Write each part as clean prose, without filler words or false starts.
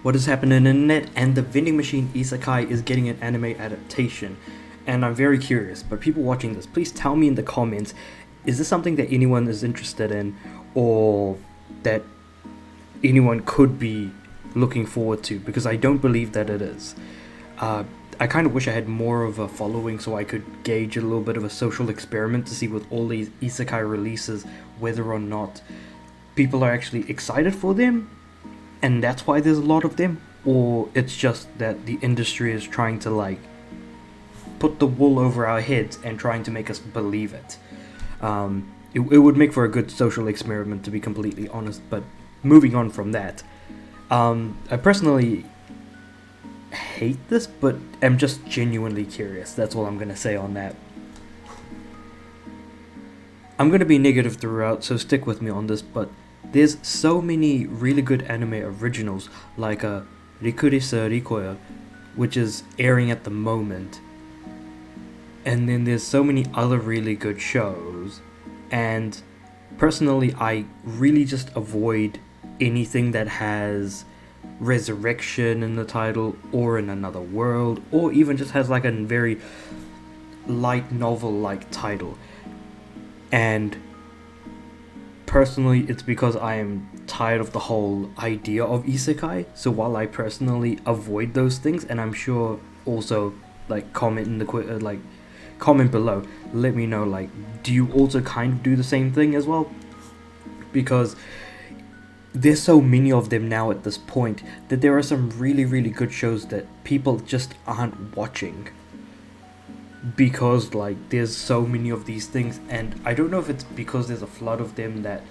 What is happening in the internet, and the vending machine isekai is getting an anime adaptation. And I'm very curious, but people watching this, please tell me in the comments, is this something that anyone is interested in, or that anyone could be looking forward to? Because I don't believe that it is. I kind of wish I had more of a following so I could gauge a little bit of a social experiment to see with all these isekai releases whether or not people are actually excited for them, and that's why there's a lot of them, or it's just that the industry is trying to put the wool over our heads and trying to make us believe it. It would make for a good social experiment, to be completely honest. But moving on from that, I personally hate this, but am just genuinely curious. That's all I'm gonna say on that. I'm gonna be negative throughout, so stick with me on this, but there's so many really good anime originals, like Rikurisa Rikoya, which is airing at the moment. And then there's so many other really good shows, and personally I really just avoid anything that has resurrection in the title, or in another world, or even just has like a very light novel like title. And personally, it's because I am tired of the whole idea of isekai. So while I personally avoid those things, and I'm sure also comment in the comment below, let me know, do you also kind of do the same thing as well? Because there's so many of them now at this point that there are some really, really good shows that people just aren't watching because there's so many of these things. And I don't know if it's because there's a flood of them that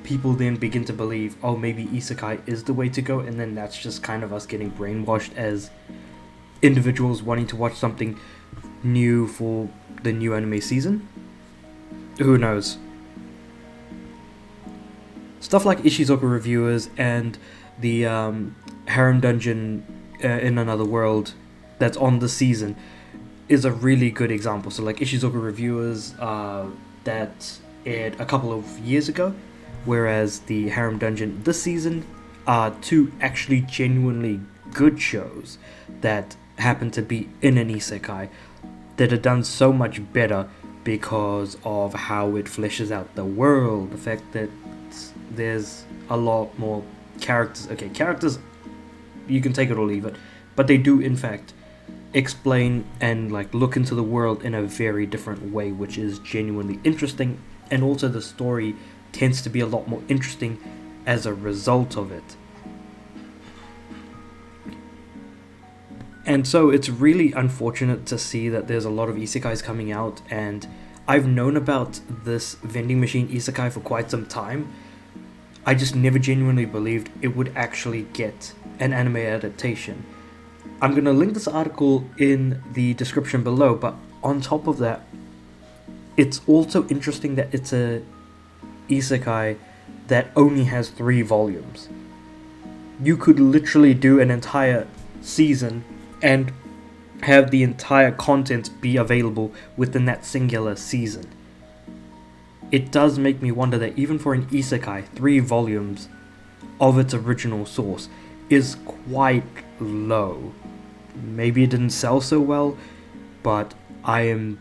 people then begin to believe, oh, maybe isekai is the way to go, and then that's just kind of us getting brainwashed as individuals wanting to watch something new for the new anime season. Who knows? Stuff like Ishizoku Reviewers and the Harem Dungeon in Another World that's on this season is a really good example. So Ishizoku Reviewers that aired a couple of years ago, whereas the Harem Dungeon this season are two actually genuinely good shows that happen to be in an isekai that are done so much better because of how it fleshes out the world, the fact that there's a lot more characters. Okay, characters, you can take it or leave it, but they do in fact explain and look into the world in a very different way, which is genuinely interesting, and also the story tends to be a lot more interesting as a result of it. And so it's really unfortunate to see that there's a lot of isekais coming out, and I've known about this vending machine isekai for quite some time. I just never genuinely believed it would actually get an anime adaptation. I'm going to link this article in the description below, but on top of that, it's also interesting that it's a isekai that only has 3 volumes. You could literally do an entire season and have the entire content be available within that singular season. It does make me wonder that even for an isekai, 3 volumes of its original source is quite low. Maybe it didn't sell so well, but I am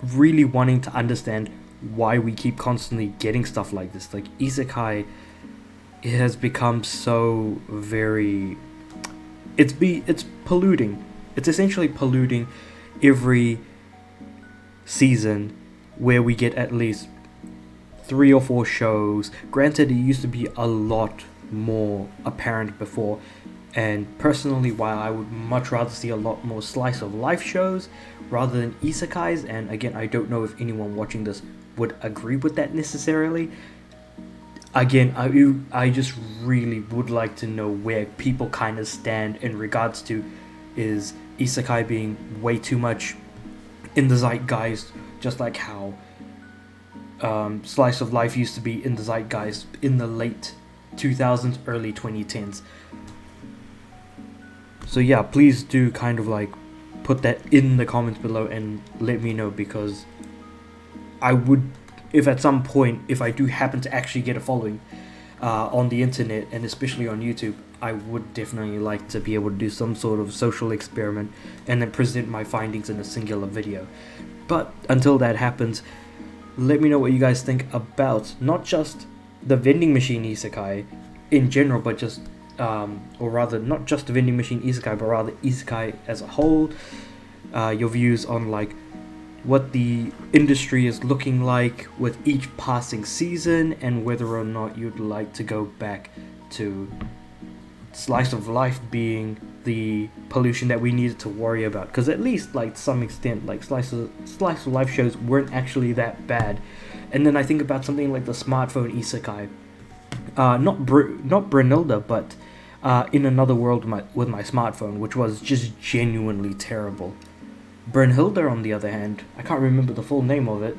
really wanting to understand why we keep constantly getting stuff like this. Isekai, it has become so very... It's polluting. It's essentially polluting every season where we get at least 3 or 4 shows. Granted, it used to be a lot more apparent before, and personally, while I would much rather see a lot more slice of life shows rather than isekais, and again, I don't know if anyone watching this would agree with that necessarily. Again, I just really would like to know where people kind of stand in regards to, is isekai being way too much in the zeitgeist, just like how slice of life used to be in the zeitgeist in the late 2000s, early 2010s. So yeah, please do kind of put that in the comments below and let me know, because I would, if at some point, if I do happen to actually get a following, on the internet, and especially on YouTube, I would definitely like to be able to do some sort of social experiment and then present my findings in a singular video. But until that happens, let me know what you guys think about not just the vending machine isekai in general, but just, or rather, not just the vending machine isekai, but rather isekai as a whole. Your views on like what the industry is looking like with each passing season, and whether or not you'd like to go back to slice of life being the pollution that we needed to worry about, because at least like to some extent, like slice of life shows weren't actually that bad. And then I think about something like the smartphone isekai, not Brunilda, but In Another World with my smartphone, which was just genuinely terrible. Brunhilde, on the other hand, I can't remember the full name of it,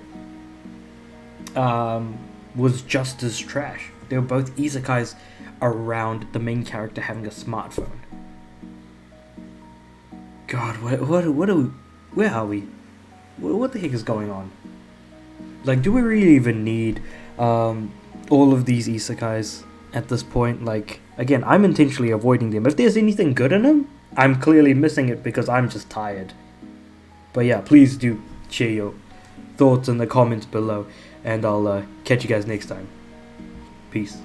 was just as trash. They were both isekais around the main character having a smartphone. God, what are we? Where are we? What the heck is going on? Like, do we really even need all of these isekais at this point? Like, again, I'm intentionally avoiding them. If there's anything good in them, I'm clearly missing it because I'm just tired. But yeah, please do share your thoughts in the comments below, and I'll catch you guys next time. Peace.